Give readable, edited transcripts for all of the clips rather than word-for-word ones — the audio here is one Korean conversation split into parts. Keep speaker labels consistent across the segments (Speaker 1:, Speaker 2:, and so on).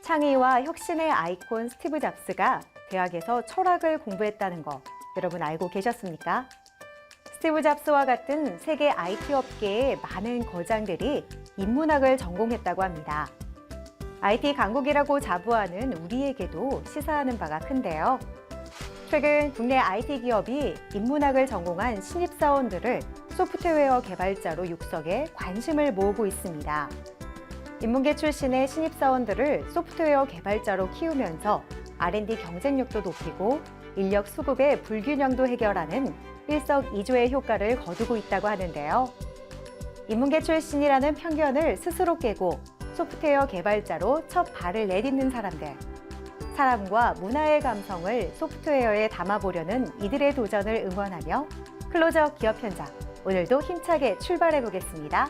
Speaker 1: 창의와 혁신의 아이콘 스티브 잡스가 대학에서 철학을 공부했다는 거 여러분 알고 계셨습니까? 스티브 잡스와 같은 세계 IT 업계의 많은 거장들이 인문학을 전공했다고 합니다. IT 강국이라고 자부하는 우리에게도 시사하는 바가 큰데요. 최근 국내 IT 기업이 인문학을 전공한 신입사원들을 소프트웨어 개발자로 육성해 관심을 모으고 있습니다. 인문계 출신의 신입사원들을 소프트웨어 개발자로 키우면서 R&D 경쟁력도 높이고 인력 수급의 불균형도 해결하는 일석이조의 효과를 거두고 있다고 하는데요. 인문계 출신이라는 편견을 스스로 깨고 소프트웨어 개발자로 첫 발을 내딛는 사람들. 사람과 문화의 감성을 소프트웨어에 담아보려는 이들의 도전을 응원하며 클로저 기업 현장, 오늘도 힘차게 출발해 보겠습니다.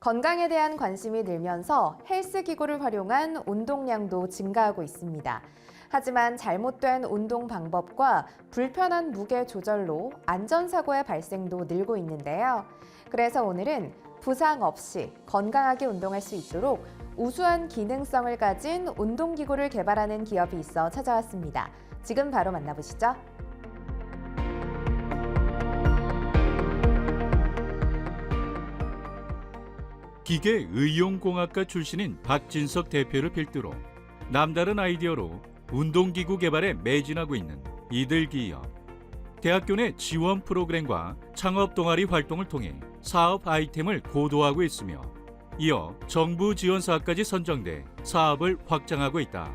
Speaker 2: 건강에 대한 관심이 늘면서 헬스기구를 활용한 운동량도 증가하고 있습니다. 하지만 잘못된 운동 방법과 불편한 무게 조절로 안전사고의 발생도 늘고 있는데요. 그래서 오늘은 부상 없이 건강하게 운동할 수 있도록 우수한 기능성을 가진 운동기구를 개발하는 기업이 있어 찾아왔습니다. 지금 바로 만나보시죠.
Speaker 3: 기계의용공학과 출신인 박진석 대표를 필두로 남다른 아이디어로 운동기구 개발에 매진하고 있는 이들 기업. 대학교 내 지원 프로그램과 창업 동아리 활동을 통해 사업 아이템을 고도화하고 있으며 이어 정부 지원 사업까지 선정돼 사업을 확장하고 있다.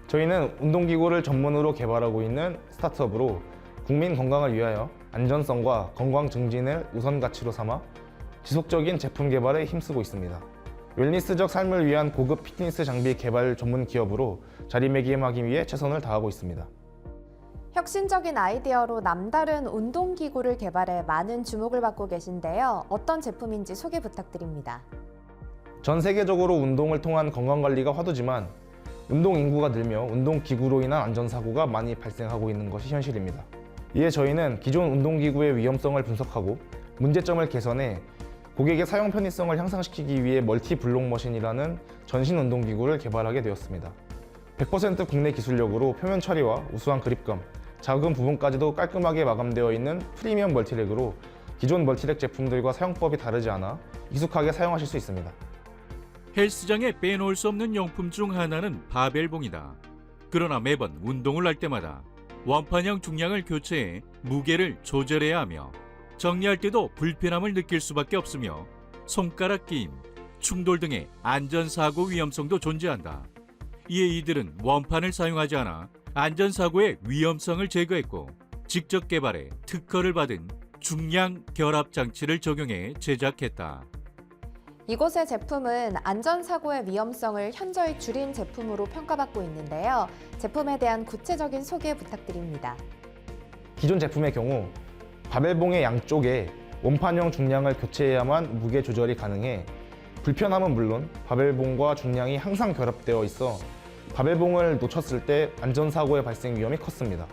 Speaker 4: 저희는 운동기구를 전문으로 개발하고 있는 스타트업으로 국민 건강을 위하여 안전성과 건강 증진을 우선 가치로 삼아 지속적인 제품 개발에 힘쓰고 있습니다. 웰니스적 삶을 위한 고급 피트니스 장비 개발 전문 기업으로 자리매김하기 위해 최선을 다하고 있습니다.
Speaker 2: 혁신적인 아이디어로 남다른 운동기구를 개발해 많은 주목을 받고 계신데요. 어떤 제품인지 소개 부탁드립니다.
Speaker 4: 전 세계적으로 운동을 통한 건강관리가 화두지만 운동 인구가 늘며 운동기구로 인한 안전사고가 많이 발생하고 있는 것이 현실입니다. 이에 저희는 기존 운동기구의 위험성을 분석하고 문제점을 개선해 고객의 사용 편의성을 향상시키기 위해 멀티블록머신이라는 전신 운동기구를 개발하게 되었습니다. 100% 국내 기술력으로 표면 처리와 우수한 그립감, 작은 부분까지도 깔끔하게 마감되어 있는 프리미엄 멀티랙으로 기존 멀티랙 제품들과 사용법이 다르지 않아 익숙하게 사용하실 수 있습니다.
Speaker 3: 헬스장에 빼놓을 수 없는 용품 중 하나는 바벨봉이다. 그러나 매번 운동을 할 때마다 원판형 중량을 교체해 무게를 조절해야 하며 정리할 때도 불편함을 느낄 수밖에 없으며 손가락 끼임, 충돌 등의 안전사고 위험성도 존재한다. 이에 이들은 원판을 사용하지 않아 안전사고의 위험성을 제거했고 직접 개발해 특허를 받은 중량 결합 장치를 적용해 제작했다.
Speaker 2: 이곳의 제품은 안전사고의 위험성을 현저히 줄인 제품으로 평가받고 있는데요. 제품에 대한 구체적인 소개 부탁드립니다.
Speaker 4: 기존 제품의 경우 바벨봉의 양쪽에 원판형 중량을 교체해야만 무게 조절이 가능해 불편함은 물론 바벨봉과 중량이 항상 결합되어 있어 바벨봉을 놓쳤을 때 안전사고의 발생 위험이 컸습니다.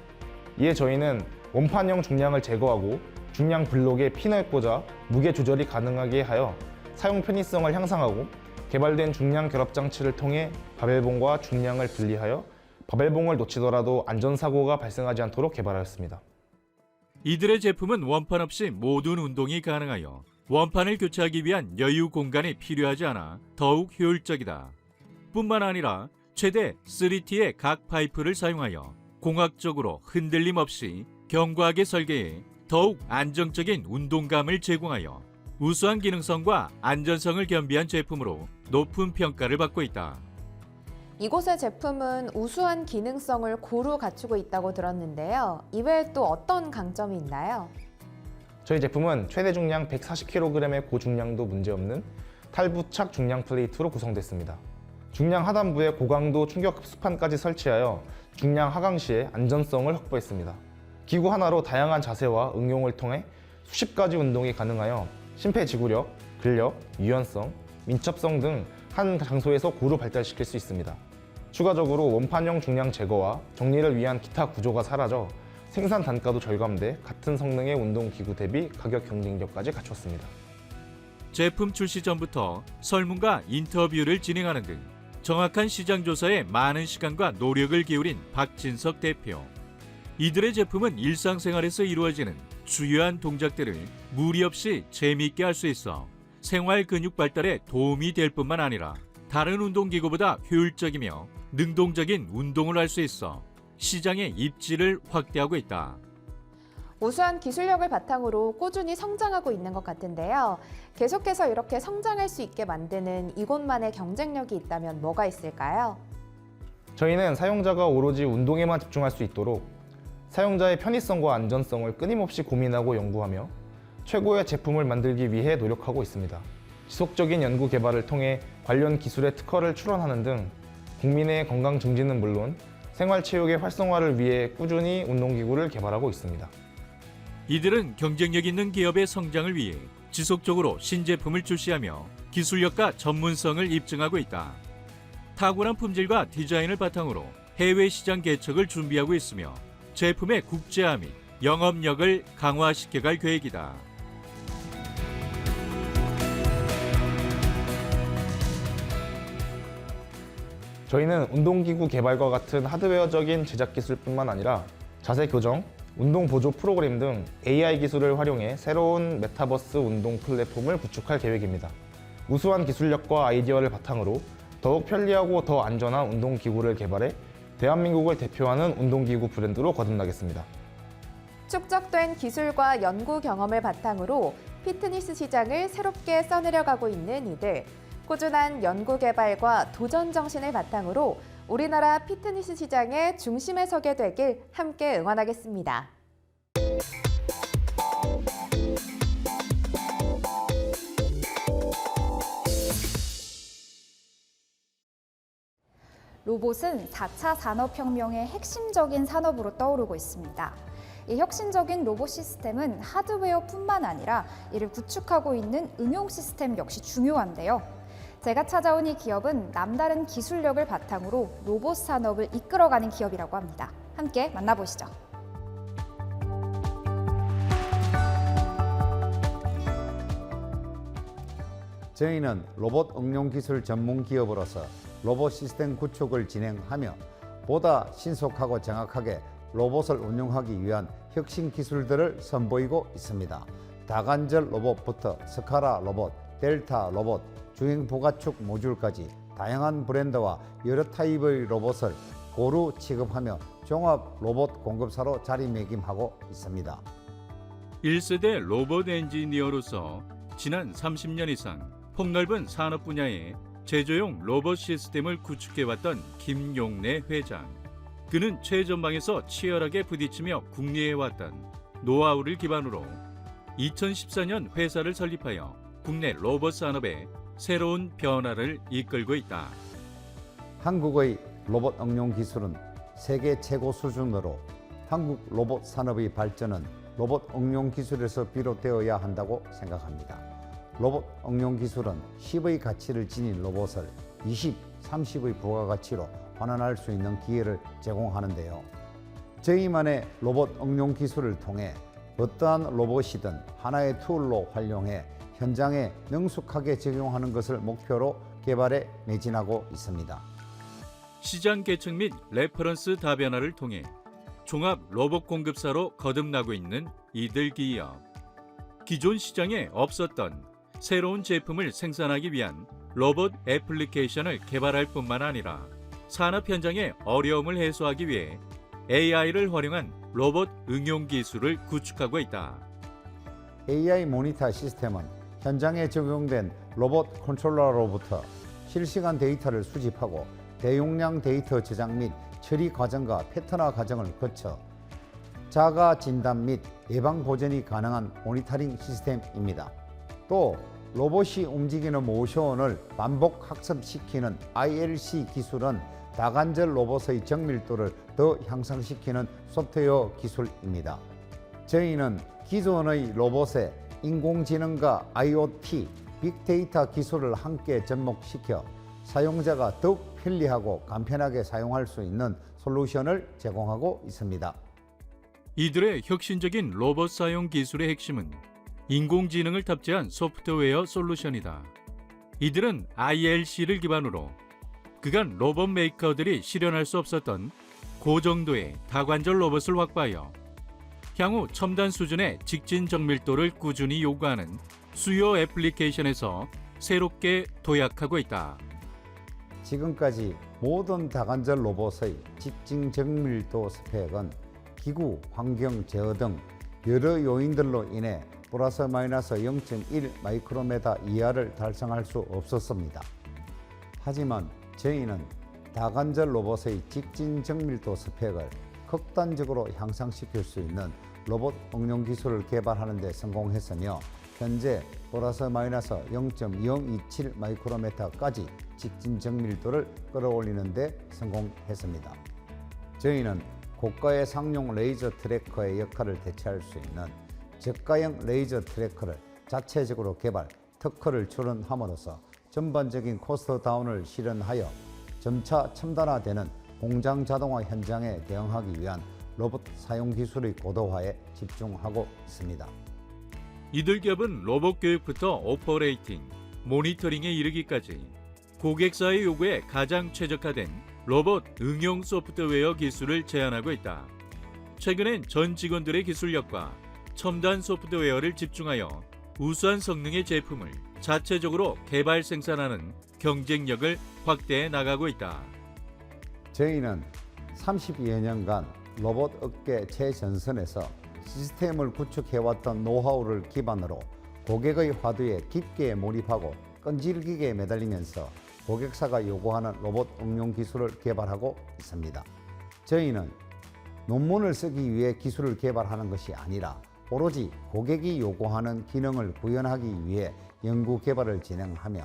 Speaker 4: 이에 저희는 원판형 중량을 제거하고 중량 블록에 핀을 꽂아 무게 조절이 가능하게 하여 사용 편의성을 향상하고 개발된 중량 결합 장치를 통해 바벨봉과 중량을 분리하여 바벨봉을 놓치더라도 안전사고가 발생하지 않도록 개발하였습니다.
Speaker 3: 이들의 제품은 원판 없이 모든 운동이 가능하여 원판을 교체하기 위한 여유 공간이 필요하지 않아 더욱 효율적이다. 뿐만 아니라 최대 3T의 각 파이프를 사용하여 공학적으로 흔들림 없이 견고하게 설계해 더욱 안정적인 운동감을 제공하여 우수한 기능성과 안전성을 겸비한 제품으로 높은 평가를 받고 있다.
Speaker 2: 이곳의 제품은 우수한 기능성을 고루 갖추고 있다고 들었는데요. 이외에 또 어떤 강점이 있나요?
Speaker 4: 저희 제품은 최대 중량 140kg의 고중량도 문제없는 탈부착 중량 플레이트로 구성됐습니다. 중량 하단부에 고강도 충격 흡수판까지 설치하여 중량 하강 시에 안전성을 확보했습니다. 기구 하나로 다양한 자세와 응용을 통해 수십 가지 운동이 가능하여 심폐지구력, 근력, 유연성, 민첩성 등 한 장소에서 고루 발달시킬 수 있습니다. 추가적으로 원판형 중량 제거와 정리를 위한 기타 구조가 사라져 생산 단가도 절감돼 같은 성능의 운동기구 대비 가격 경쟁력까지 갖췄습니다.
Speaker 3: 제품 출시 전부터 설문과 인터뷰를 진행하는 등 정확한 시장 조사에 많은 시간과 노력을 기울인 박진석 대표. 이들의 제품은 일상생활에서 이루어지는 주요한 동작들을 무리 없이 재미있게 할 수 있어 생활 근육 발달에 도움이 될 뿐만 아니라 다른 운동기구보다 효율적이며 능동적인 운동을 할 수 있어 시장의 입지를 확대하고 있다.
Speaker 2: 우수한 기술력을 바탕으로 꾸준히 성장하고 있는 것 같은데요. 계속해서 이렇게 성장할 수 있게 만드는 이곳만의 경쟁력이 있다면 뭐가 있을까요?
Speaker 4: 저희는 사용자가 오로지 운동에만 집중할 수 있도록 사용자의 편의성과 안전성을 끊임없이 고민하고 연구하며 최고의 제품을 만들기 위해 노력하고 있습니다. 지속적인 연구 개발을 통해 관련 기술의 특허를 출원하는 등 국민의 건강 증진은 물론 생활체육의 활성화를 위해 꾸준히 운동기구를 개발하고 있습니다.
Speaker 3: 이들은 경쟁력 있는 기업의 성장을 위해 지속적으로 신제품을 출시하며 기술력과 전문성을 입증하고 있다. 탁월한 품질과 디자인을 바탕으로 해외 시장 개척을 준비하고 있으며 제품의 국제화 및 영업력을 강화시켜갈 계획이다.
Speaker 4: 저희는 운동기구 개발과 같은 하드웨어적인 제작 기술뿐만 아니라 자세 교정, 운동 보조 프로그램 등 AI 기술을 활용해 새로운 메타버스 운동 플랫폼을 구축할 계획입니다. 우수한 기술력과 아이디어를 바탕으로 더욱 편리하고 더 안전한 운동기구를 개발해 대한민국을 대표하는 운동기구 브랜드로 거듭나겠습니다.
Speaker 2: 축적된 기술과 연구 경험을 바탕으로 피트니스 시장을 새롭게 써내려가고 있는 이들. 꾸준한 연구 개발과 도전 정신을 바탕으로 우리나라 피트니스 시장의 중심에 서게 되길 함께 응원하겠습니다.
Speaker 5: 로봇은 4차 산업혁명의 핵심적인 산업으로 떠오르고 있습니다. 이 혁신적인 로봇 시스템은 하드웨어뿐만 아니라 이를 구축하고 있는 응용 시스템 역시 중요한데요. 제가 찾아온 이 기업은 남다른 기술력을 바탕으로 로봇 산업을 이끌어가는 기업이라고 합니다. 함께 만나보시죠.
Speaker 6: 저희는 로봇 응용 기술 전문 기업으로서 로봇 시스템 구축을 진행하며 보다 신속하고 정확하게 로봇을 운용하기 위한 혁신 기술들을 선보이고 있습니다. 다관절 로봇부터 스카라 로봇, 델타 로봇, 주행 부가축 모듈까지 다양한 브랜드와 여러 타입의 로봇을 고루 취급하며 종합 로봇 공급사로 자리매김하고 있습니다.
Speaker 3: 1세대 로봇 엔지니어로서 지난 30년 이상 폭넓은 산업 분야에 제조용 로봇 시스템을 구축해왔던 김용래 회장. 그는 최전방에서 치열하게 부딪히며 궁리해왔던 노하우를 기반으로 2014년 회사를 설립하여 국내 로봇 산업에 새로운 변화를 이끌고 있다.
Speaker 6: 한국의 로봇 응용 기술은 세계 최고 수준으로 한국 로봇 산업의 발전은 로봇 응용 기술에서 비롯되어야 한다고 생각합니다. 로봇 응용 기술은 10의 가치를 지닌 로봇을 20, 30의 부가가치로 환원할 수 있는 기회를 제공하는데요. 저희만의 로봇 응용 기술을 통해 어떠한 로봇이든 하나의 툴로 활용해 현장에 능숙하게 적용하는 것을 목표로 개발에 매진하고 있습니다.
Speaker 3: 시장 개척 및 레퍼런스 다변화를 통해 종합 로봇 공급사로 거듭나고 있는 이들 기업. 기존 시장에 없었던 새로운 제품을 생산하기 위한 로봇 애플리케이션을 개발할 뿐만 아니라 산업 현장의 어려움을 해소하기 위해 AI를 활용한 로봇 응용 기술을 구축하고 있다.
Speaker 6: AI 모니터 시스템은 현장에 적용된 로봇 컨트롤러로부터 실시간 데이터를 수집하고 대용량 데이터 저장 및 처리 과정과 패턴화 과정을 거쳐 자가 진단 및 예방 보전이 가능한 모니터링 시스템입니다. 또 로봇이 움직이는 모션을 반복 학습시키는 ILC 기술은 다관절 로봇의 정밀도를 더 향상시키는 소프트웨어 기술입니다. 저희는 기존의 로봇에 인공지능과 IoT, 빅데이터 기술을 함께 접목시켜 사용자가 더욱 편리하고 간편하게 사용할 수 있는 솔루션을 제공하고 있습니다.
Speaker 3: 이들의 혁신적인 로봇 사용 기술의 핵심은 인공지능을 탑재한 소프트웨어 솔루션이다. 이들은 ILC를 기반으로 그간 로봇 메이커들이 실현할 수 없었던 고정도의 다관절 로봇을 확보하여 향후 첨단 수준의 직진 정밀도를 꾸준히 요구하는 수요 애플리케이션에서 새롭게 도약하고 있다.
Speaker 6: 지금까지 모든 다관절 로봇의 직진 정밀도 스펙은 기구, 환경 제어 등 여러 요인들로 인해 플러스 마이너스 0.1 마이크로메타 이하를 달성할 수 없었습니다. 하지만 저희는 다관절 로봇의 직진 정밀도 스펙을 극단적으로 향상시킬 수 있는 로봇 응용 기술을 개발하는 데 성공했으며 현재 플러스 마이너스 0.027 마이크로메타까지 직진 정밀도를 끌어올리는 데 성공했습니다. 저희는 고가의 상용 레이저 트래커의 역할을 대체할 수 있는 저가형 레이저 트래커를 자체적으로 개발, 특허를 출원함으로써 전반적인 코스트 다운을 실현하여 점차 첨단화되는 공장 자동화 현장에 대응하기 위한 로봇 사용 기술의 고도화에 집중하고 있습니다.
Speaker 3: 이들 기업은 로봇 교육부터 오퍼레이팅, 모니터링에 이르기까지 고객사의 요구에 가장 최적화된 로봇 응용 소프트웨어 기술을 제안하고 있다. 최근엔 전 직원들의 기술력과 첨단 소프트웨어를 집중하여 우수한 성능의 제품을 자체적으로 개발 생산하는 경쟁력을 확대해 나가고 있다.
Speaker 6: 저희는 30여 년간 로봇 업계 최전선에서 시스템을 구축해왔던 노하우를 기반으로 고객의 화두에 깊게 몰입하고 끈질기게 매달리면서 고객사가 요구하는 로봇 응용 기술을 개발하고 있습니다. 저희는 논문을 쓰기 위해 기술을 개발하는 것이 아니라 오로지 고객이 요구하는 기능을 구현하기 위해 연구 개발을 진행하며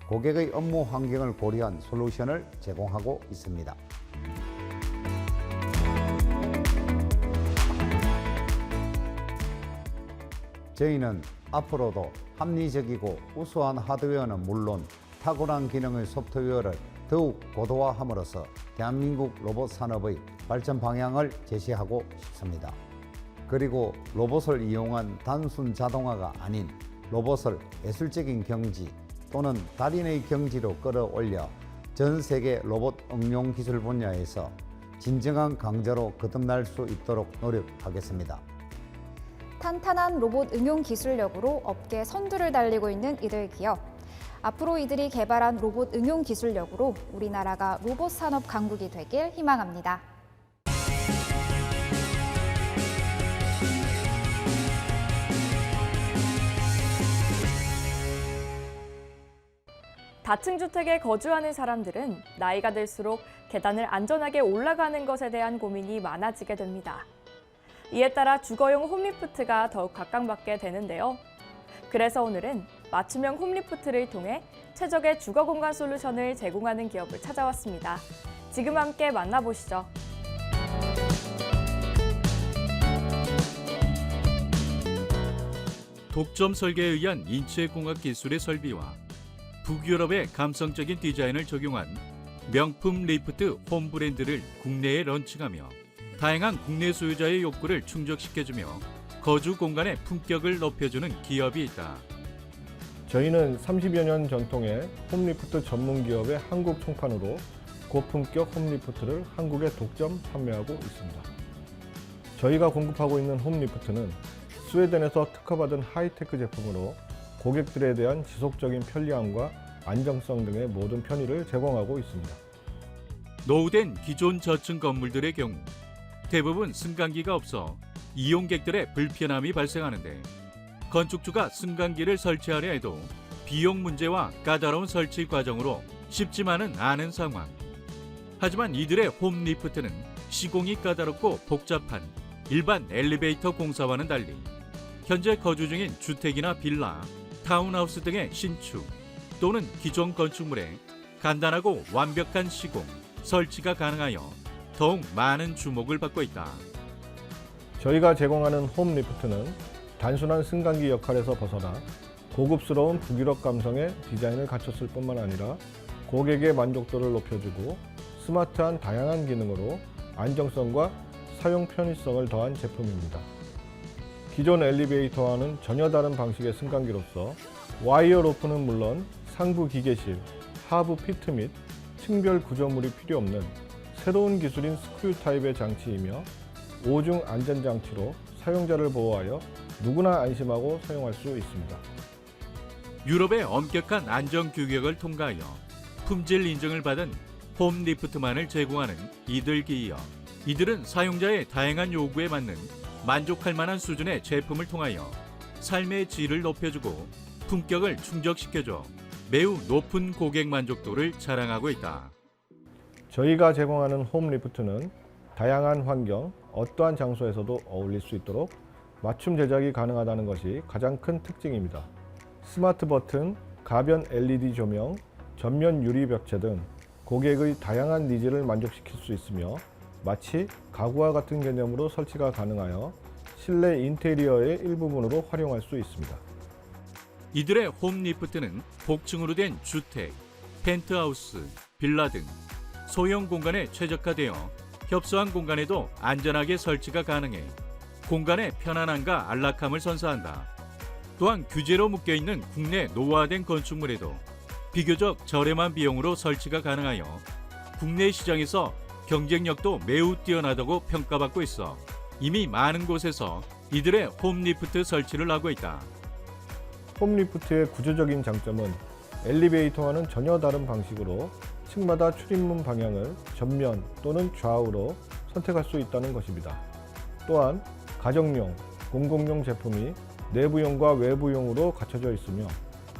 Speaker 6: 고객의 업무 환경을 고려한 솔루션을 제공하고 있습니다. 저희는 앞으로도 합리적이고 우수한 하드웨어는 물론 탁월한 기능의 소프트웨어를 더욱 고도화함으로써 대한민국 로봇 산업의 발전 방향을 제시하고 싶습니다. 그리고 로봇을 이용한 단순 자동화가 아닌 로봇을 예술적인 경지 또는 달인의 경지로 끌어올려 전 세계 로봇 응용 기술 분야에서 진정한 강자로 거듭날 수 있도록 노력하겠습니다.
Speaker 5: 탄탄한 로봇 응용 기술력으로 업계 선두를 달리고 있는 이들 기업. 앞으로 이들이 개발한 로봇 응용 기술력으로 우리나라가 로봇 산업 강국이 되길 희망합니다.
Speaker 7: 다층주택에 거주하는 사람들은 나이가 들수록 계단을 안전하게 올라가는 것에 대한 고민이 많아지게 됩니다. 이에 따라 주거용 홈리프트가 더욱 각광받게 되는데요. 그래서 오늘은 맞춤형 홈리프트를 통해 최적의 주거 공간 솔루션을 제공하는 기업을 찾아왔습니다. 지금 함께 만나보시죠.
Speaker 3: 독점 설계에 의한 인체공학 기술의 설비와 북유럽의 감성적인 디자인을 적용한 명품 리프트 홈 브랜드를 국내에 런칭하며 다양한 국내 소유자의 욕구를 충족시켜주며 거주 공간의 품격을 높여주는 기업이 있다.
Speaker 8: 저희는 30여 년 전통의 홈리프트 전문 기업의 한국 총판으로 고품격 홈리프트를 한국에 독점 판매하고 있습니다. 저희가 공급하고 있는 홈리프트는 스웨덴에서 특허받은 하이테크 제품으로 고객들에 대한 지속적인 편리함과 안정성 등의 모든 편의를 제공하고 있습니다.
Speaker 3: 노후된 기존 저층 건물들의 경우 대부분 승강기가 없어 이용객들의 불편함이 발생하는데 건축주가 승강기를 설치하려 해도 비용 문제와 까다로운 설치 과정으로 쉽지만은 않은 상황. 하지만 이들의 홈리프트는 시공이 까다롭고 복잡한 일반 엘리베이터 공사와는 달리 현재 거주 중인 주택이나 빌라, 타운하우스 등의 신축 또는 기존 건축물에 간단하고 완벽한 시공, 설치가 가능하여 더욱 많은 주목을 받고 있다.
Speaker 8: 저희가 제공하는 홈리프트는 단순한 승강기 역할에서 벗어나 고급스러운 북유럽 감성의 디자인을 갖췄을 뿐만 아니라 고객의 만족도를 높여주고 스마트한 다양한 기능으로 안정성과 사용 편의성을 더한 제품입니다. 기존 엘리베이터와는 전혀 다른 방식의 승강기로서 와이어 로프는 물론 상부 기계실, 하부 피트 및 층별 구조물이 필요 없는 새로운 기술인 스크류 타입의 장치이며 5중 안전장치로 사용자를 보호하여 누구나 안심하고 사용할 수 있습니다.
Speaker 3: 유럽의 엄격한 안전 규격을 통과하여 품질 인증을 받은 홈 리프트만을 제공하는 이들기에 이어 이들은 사용자의 다양한 요구에 맞는 만족할 만한 수준의 제품을 통하여 삶의 질을 높여주고 품격을 충족시켜줘 매우 높은 고객 만족도를 자랑하고 있다.
Speaker 8: 저희가 제공하는 홈 리프트는 다양한 환경, 어떠한 장소에서도 어울릴 수 있도록 맞춤 제작이 가능하다는 것이 가장 큰 특징입니다. 스마트 버튼, 가변 LED 조명, 전면 유리 벽체 등 고객의 다양한 니즈를 만족시킬 수 있으며 마치 가구와 같은 개념으로 설치가 가능하여 실내 인테리어의 일부분으로 활용할 수 있습니다.
Speaker 3: 이들의 홈 리프트는 복층으로 된 주택, 펜트하우스, 빌라 등 소형 공간에 최적화되어 협소한 공간에도 안전하게 설치가 가능해 공간의 편안함과 안락함을 선사한다. 또한 규제로 묶여있는 국내 노후화된 건축물에도 비교적 저렴한 비용으로 설치가 가능하여 국내 시장에서 경쟁력도 매우 뛰어나다고 평가받고 있어 이미 많은 곳에서 이들의 홈 리프트 설치를 하고 있다.
Speaker 8: 홈 리프트의 구조적인 장점은 엘리베이터와는 전혀 다른 방식으로 층마다 출입문 방향을 전면 또는 좌우로 선택할 수 있다는 것입니다. 또한 가정용, 공공용 제품이 내부용과 외부용으로 갖춰져 있으며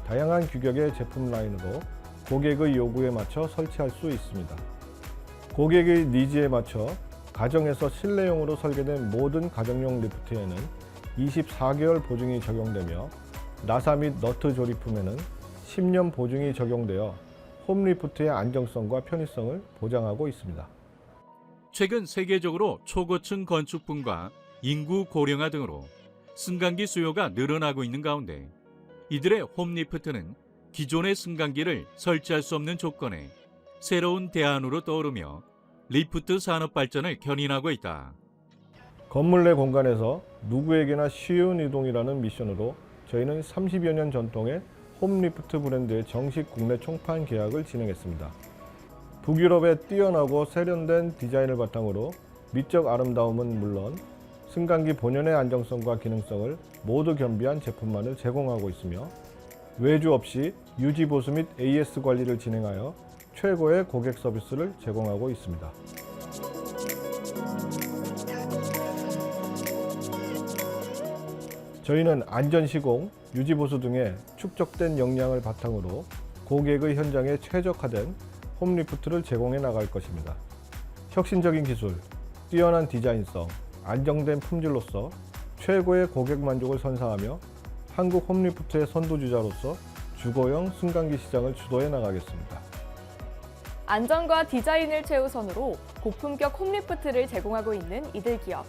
Speaker 8: 다양한 규격의 제품 라인으로 고객의 요구에 맞춰 설치할 수 있습니다. 고객의 니즈에 맞춰 가정에서 실내용으로 설계된 모든 가정용 리프트에는 24개월 보증이 적용되며 나사 및 너트 조립품에는 10년 보증이 적용되어 홈 리프트의 안정성과 편의성을 보장하고 있습니다.
Speaker 3: 최근 세계적으로 초고층 건축분과 인구 고령화 등으로 승강기 수요가 늘어나고 있는 가운데 이들의 홈 리프트는 기존의 승강기를 설치할 수 없는 조건에 새로운 대안으로 떠오르며 리프트 산업 발전을 견인하고 있다.
Speaker 8: 건물 내 공간에서 누구에게나 쉬운 이동이라는 미션으로 저희는 30여 년 전통의 홈 리프트 브랜드의 정식 국내 총판 계약을 진행했습니다. 북유럽의 뛰어나고 세련된 디자인을 바탕으로 미적 아름다움은 물론 승강기 본연의 안정성과 기능성을 모두 겸비한 제품만을 제공하고 있으며 외주 없이 유지 보수 및 AS 관리를 진행하여 최고의 고객 서비스를 제공하고 있습니다. 저희는 안전 시공, 유지 보수 등의 축적된 역량을 바탕으로 고객의 현장에 최적화된 홈 리프트를 제공해 나갈 것입니다. 혁신적인 기술, 뛰어난 디자인성, 안정된 품질로서 최고의 고객 만족을 선사하며 한국 홈 리프트의 선두주자로서 주거용 승강기 시장을 주도해 나가겠습니다.
Speaker 7: 안전과 디자인을 최우선으로 고품격 홈리프트를 제공하고 있는 이들 기업.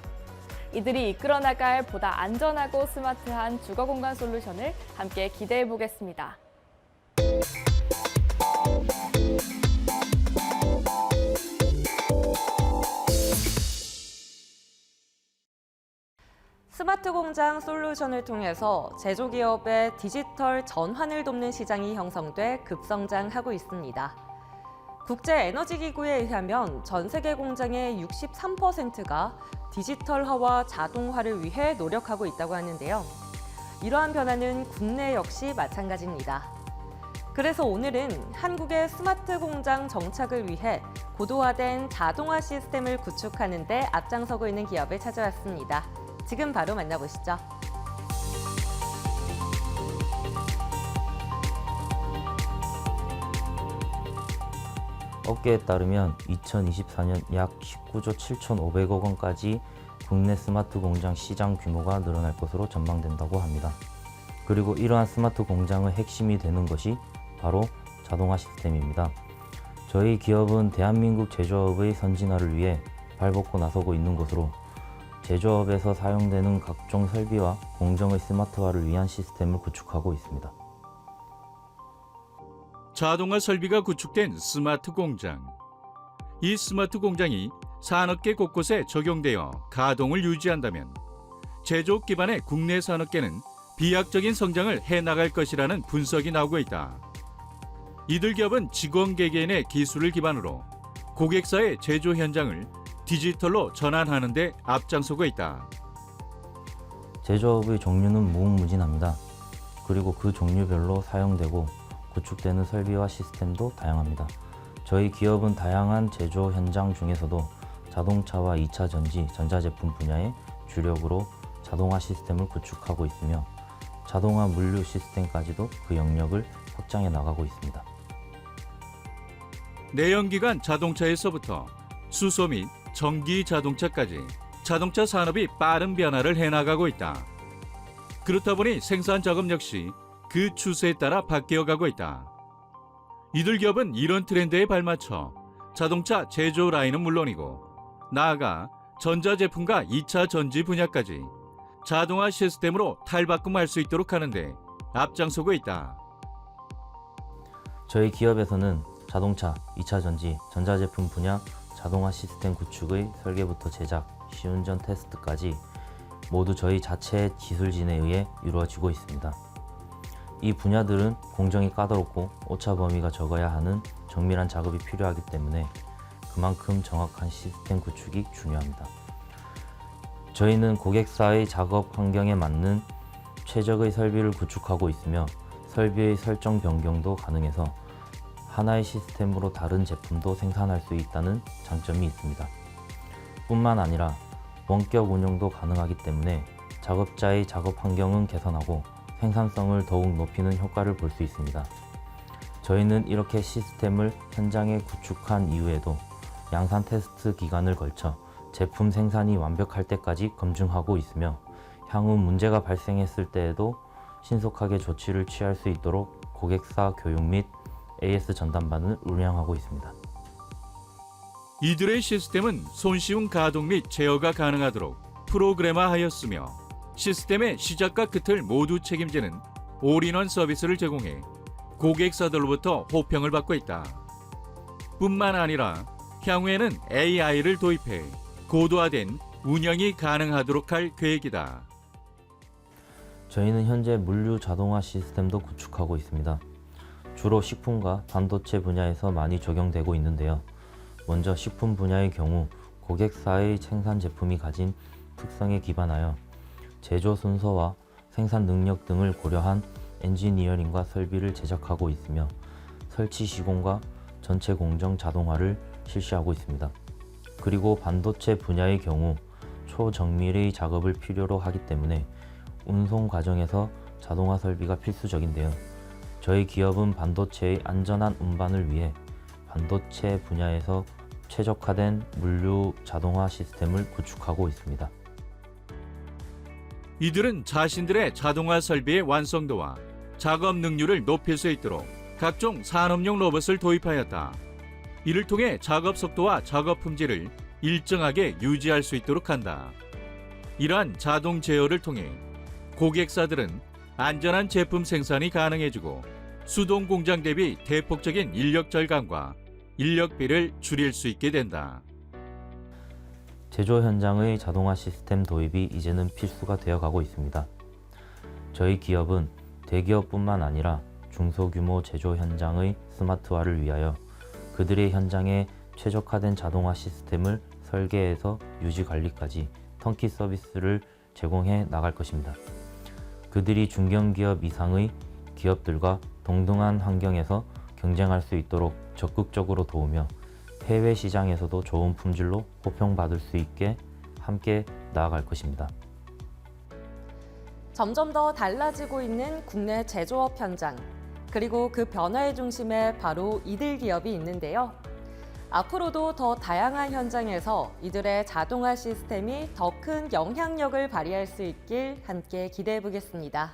Speaker 7: 이들이 이끌어 나갈 보다 안전하고 스마트한 주거 공간 솔루션을 함께 기대해 보겠습니다.
Speaker 9: 스마트 공장 솔루션을 통해서 제조기업의 디지털 전환을 돕는 시장이 형성돼 급성장하고 있습니다. 국제에너지기구에 의하면 전 세계 공장의 63%가 디지털화와 자동화를 위해 노력하고 있다고 하는데요. 이러한 변화는 국내 역시 마찬가지입니다. 그래서 오늘은 한국의 스마트 공장 정착을 위해 고도화된 자동화 시스템을 구축하는 데 앞장서고 있는 기업을 찾아왔습니다. 지금 바로 만나보시죠.
Speaker 10: 업계에 따르면 2024년 약 19조 7,500억 원까지 국내 스마트 공장 시장 규모가 늘어날 것으로 전망된다고 합니다. 그리고 이러한 스마트 공장의 핵심이 되는 것이 바로 자동화 시스템입니다. 저희 기업은 대한민국 제조업의 선진화를 위해 발벗고 나서고 있는 것으로 제조업에서 사용되는 각종 설비와 공정의 스마트화를 위한 시스템을 구축하고 있습니다.
Speaker 3: 자동화 설비가 구축된 스마트 공장. 이 스마트 공장이 산업계 곳곳에 적용되어 가동을 유지한다면 제조업 기반의 국내 산업계는 비약적인 성장을 해나갈 것이라는 분석이 나오고 있다. 이들 기업은 직원 개개인의 기술을 기반으로 고객사의 제조 현장을 디지털로 전환하는 데 앞장서고 있다.
Speaker 10: 제조업의 종류는 무궁무진합니다. 그리고 그 종류별로 사용되고 구축되는 설비와 시스템도 다양합니다. 저희 기업은 다양한 제조 현장 중에서도 자동차와 2차 전지, 전자제품 분야의 주력으로 자동화 시스템을 구축하고 있으며 자동화 물류 시스템까지도 그 영역을 확장해 나가고 있습니다.
Speaker 3: 내연기관 자동차에서부터 수소 및 전기 자동차까지 자동차 산업이 빠른 변화를 해나가고 있다. 그렇다 보니 생산 작업 역시 그 추세에 따라 바뀌어가고 있다. 이들 기업은 이런 트렌드에 발맞춰 자동차 제조 라인은 물론이고 나아가 전자제품과 2차 전지 분야까지 자동화 시스템으로 탈바꿈할 수 있도록 하는데 앞장서고 있다.
Speaker 10: 저희 기업에서는 자동차, 2차 전지, 전자제품 분야 자동화 시스템 구축의 설계부터 제작, 시운전 테스트까지 모두 저희 자체의 기술진에 의해 이루어지고 있습니다. 이 분야들은 공정이 까다롭고 오차 범위가 적어야 하는 정밀한 작업이 필요하기 때문에 그만큼 정확한 시스템 구축이 중요합니다. 저희는 고객사의 작업 환경에 맞는 최적의 설비를 구축하고 있으며 설비의 설정 변경도 가능해서 하나의 시스템으로 다른 제품도 생산할 수 있다는 장점이 있습니다. 뿐만 아니라 원격 운영도 가능하기 때문에 작업자의 작업 환경은 개선하고 생산성을 더욱 높이는 효과를 볼 수 있습니다. 저희는 이렇게 시스템을 현장에 구축한 이후에도 양산 테스트 기간을 걸쳐 제품 생산이 완벽할 때까지 검증하고 있으며 향후 문제가 발생했을 때에도 신속하게 조치를 취할 수 있도록 고객사 교육 및 AS 전담반을 운영하고 있습니다.
Speaker 3: 이들의 시스템은 손쉬운 가동 및 제어가 가능하도록 프로그래머하였으며 시스템의 시작과 끝을 모두 책임지는 올인원 서비스를 제공해 고객사들로부터 호평을 받고 있다. 뿐만 아니라 향후에는 AI를 도입해 고도화된 운영이 가능하도록 할 계획이다.
Speaker 10: 저희는 현재 물류 자동화 시스템도 구축하고 있습니다. 주로 식품과 반도체 분야에서 많이 적용되고 있는데요. 먼저 식품 분야의 경우 고객사의 생산 제품이 가진 특성에 기반하여 제조 순서와 생산 능력 등을 고려한 엔지니어링과 설비를 제작하고 있으며 설치 시공과 전체 공정 자동화를 실시하고 있습니다. 그리고 반도체 분야의 경우 초정밀의 작업을 필요로 하기 때문에 운송 과정에서 자동화 설비가 필수적인데요. 저희 기업은 반도체의 안전한 운반을 위해 반도체 분야에서 최적화된 물류 자동화 시스템을 구축하고 있습니다.
Speaker 3: 이들은 자신들의 자동화 설비의 완성도와 작업 능률을 높일 수 있도록 각종 산업용 로봇을 도입하였다. 이를 통해 작업 속도와 작업 품질을 일정하게 유지할 수 있도록 한다. 이러한 자동 제어를 통해 고객사들은 안전한 제품 생산이 가능해지고 수동 공장 대비 대폭적인 인력 절감과 인력비를 줄일 수 있게 된다.
Speaker 10: 제조 현장의 자동화 시스템 도입이 이제는 필수가 되어가고 있습니다. 저희 기업은 대기업뿐만 아니라 중소규모 제조 현장의 스마트화를 위하여 그들의 현장에 최적화된 자동화 시스템을 설계해서 유지 관리까지 턴키 서비스를 제공해 나갈 것입니다. 그들이 중견기업 이상의 기업들과 동등한 환경에서 경쟁할 수 있도록 적극적으로 도우며 해외 시장에서도 좋은 품질로 호평받을 수 있게 함께 나아갈 것입니다.
Speaker 9: 점점 더 달라지고 있는 국내 제조업 현장, 그리고 그 변화의 중심에 바로 이들 기업이 있는데요. 앞으로도 더 다양한 현장에서 이들의 자동화 시스템이 더 큰 영향력을 발휘할 수 있길 함께 기대해 보겠습니다.